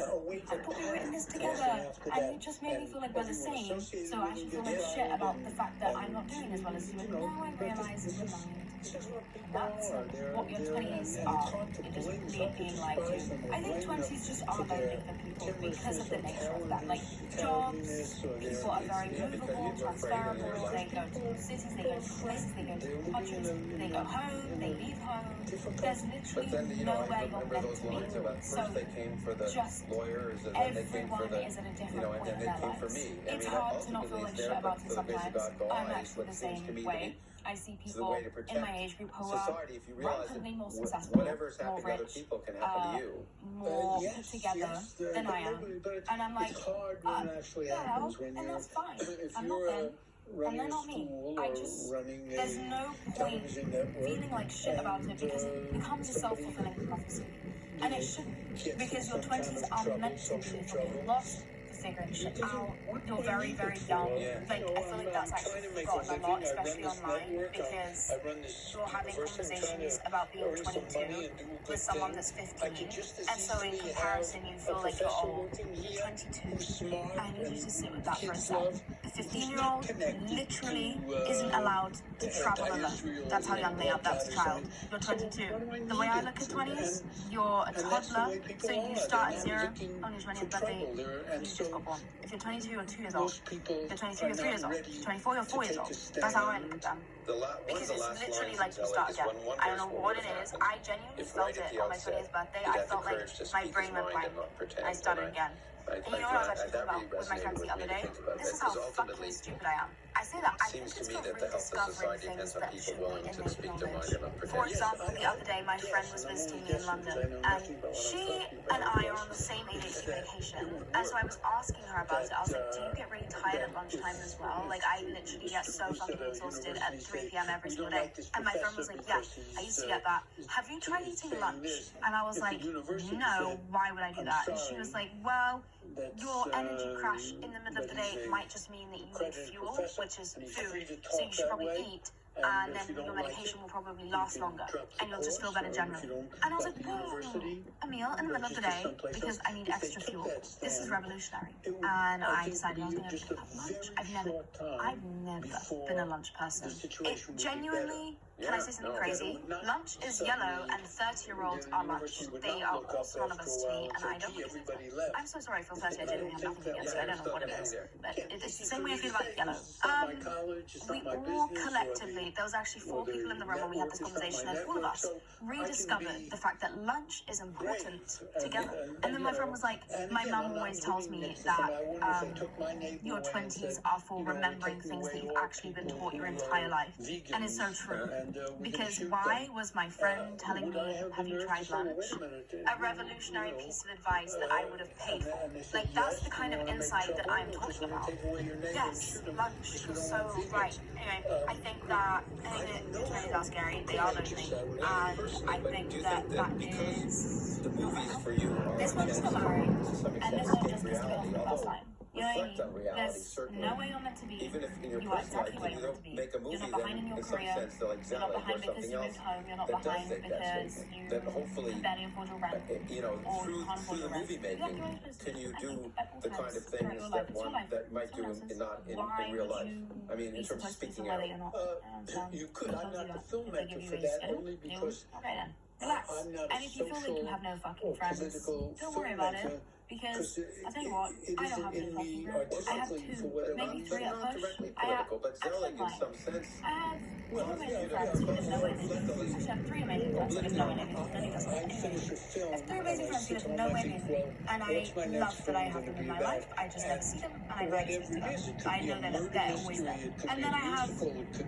I thought we were in this together, and you just made me feel like we're the same, so I should feel like shit about the fact that I'm not doing as well as you. And now I realize in my mind, that's what your 20s are. You're just being lied to. I think 20s just are lonely for people because of the nature of that. Like, jobs, people are very movable, transferable, they go to cities, they go to places, they go to countries, they go home, they leave home. There's literally nowhere you're meant to be. So just everyone is at a different point in their lives. It's hard to not feel like shit about it sometimes. I'm actually the same way. I see people in my age group who are relatively more successful, more rich, more put together than I am. And I'm like, well, and that's fine. I'm not them. And they're not me. There's no point feeling like shit about it because it becomes a self-fulfilling prophecy. And it shouldn't, because your 20s are meant to be you're lost, figuring shit out, you're very, very young. Like, I feel like that's actually forgotten a lot, especially online, because you're having conversations about being 22 with someone that's 15, and so in comparison you feel like you're old. You're 22. I need you to sit with that for a second. A 15-year-old literally isn't allowed to travel alone. That's how young they are. That's a child. You're 22. The way I look at 20s, you're a toddler, so you start at 0 on your 20th birthday. You just got born. If you're 22, you're 2 years old. If you're 23, you're 3 years old. If you're 24, you're 4 years old. That's how I look at them. Because it's literally like you start again. I don't know what it is. I genuinely felt it on my 20th birthday. I felt like my brain went blank. I started again. And you know what I was actually thinking about with my friends the other day? This is how fucking stupid I am. I say that I think it's for rediscovering things that should be innate knowledge. For example, the other day my friend was visiting me in London, and she and I are on the same ADHD medication. And so I was asking her about it. I was like, do you get really tired at lunchtime as well? Like, I literally get so fucking exhausted at 3 p.m. every single day. And my friend was like, yeah, I used to get that. Have you tried eating lunch? And I was like, no, why would I do that? And she was like, well, your energy crash in the middle of the day might just mean that you need fuel, which is food, so you should probably eat, and then your medication will probably last longer, and you'll just feel better generally. And I was like, whoa, a meal in the middle of the day because I need extra fuel. This is revolutionary. And I decided I was going to pick up lunch. I've never been a lunch person. It genuinely, can I say something crazy? Lunch is yellow, and 30-year-olds are lunch. They are all synonymous to me, and I don't believe it. I'm so sorry I feel 30. I genuinely have nothing against it. I don't know what it is. But it's the same way I feel about yellow. We all collectively, there was actually 4 people in the room when we had this conversation, and all of us rediscovered the fact that lunch is important together. And then my friend was like, my mum always tells me that your 20s are for remembering things that you've actually been taught your entire life. And it's so true. Because why was my friend telling me, have you tried lunch? A revolutionary piece of advice that I would have paid for. Like, that's the kind of insight that I'm talking about. Yes, lunch, you're so right. Anyway, I think that the 20s are scary. They are lonely. And I think that is... This one is not married. And this one just pissed me off for the first time. You know what I mean? There's no way you're meant to be. You are exactly where you're meant to be. You're not behind in your career. You're not behind because you moved home. You're not behind because you can barely afford your rent. Or you can't afford your rent. You have your own business. Can you do the kind of things that might do not in real life? I mean, in terms of speaking out. You could. I'm not the filmmaker for that, only because okay, then. Relax. And if you feel like you have no fucking friends, don't worry about it. Because, I'll tell you what, I don't have any fucking friends. I have 2, maybe 3 at push. I have, actually, I have 2 amazing friends who live nowhere near me. Actually, I have 3 amazing friends who live nowhere near me. None of us are anyway. I have 3 amazing friends who live nowhere near me. And I love that I have them in my life. I just never see them, and I rarely speak to them. I know that they're always there. And then I have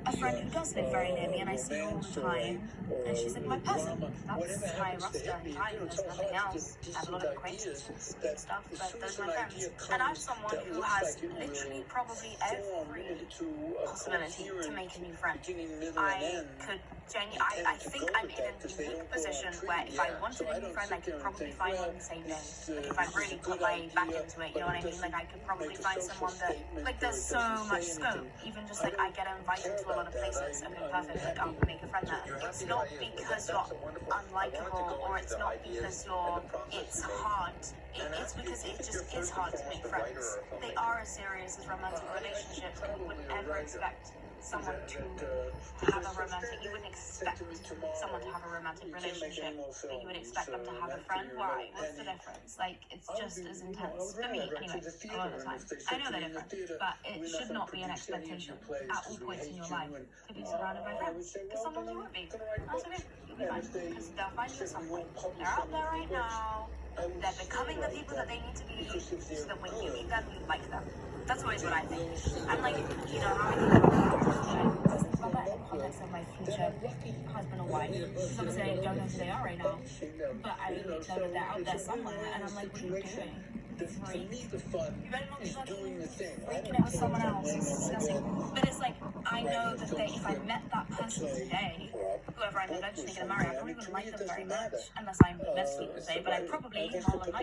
a friend who does live very near me, and I see her all the time. And she's like my person. That's my roster entirely. There's nothing else. I have a lot of acquaintances and stuff, but those are my friends. And I'm someone who has literally probably every possibility to make a new friend. I think I'm in a unique position where if I wanted a new friend, I could probably find one the same day. Like, if I really put my back into it, you know what I mean? Like, I could probably find someone that, like, there's so much scope. Even just, like, I get invited to a lot of places. Okay, perfect, like, I'll make a friend there. It's not because you're unlikable, or it's not because it's hard. It it's because it just is hard to make friends. They are as serious as romantic relationships, and you wouldn't ever expect someone to have a romantic, you wouldn't expect someone to have a romantic relationship, but you would expect them to have a friend. Why? What's the difference? Like, it's just as intense. For me, anyway, a lot of the time. I know they're different, but it should not be an expectation at all points in your life to be surrounded by friends. Because someone they won't be. That's okay. You'll be fine. Because they'll find you at some point. They're out there right now. They're becoming the people that they need to be, so that when you meet them, you like them. That's always what I think. I'm like, you know, how I think about that in the context of my future husband or wife. Because obviously I don't know who they are right now. But I know that they're out there somewhere. And I'm like, what are you doing? Freak. You better not be freaking out with someone else. It's disgusting. But it's like, I know that if I met that person today, whoever I'm eventually going to marry, I probably wouldn't like them very much. Unless I'm meant to meet them today. But I probably, in all of my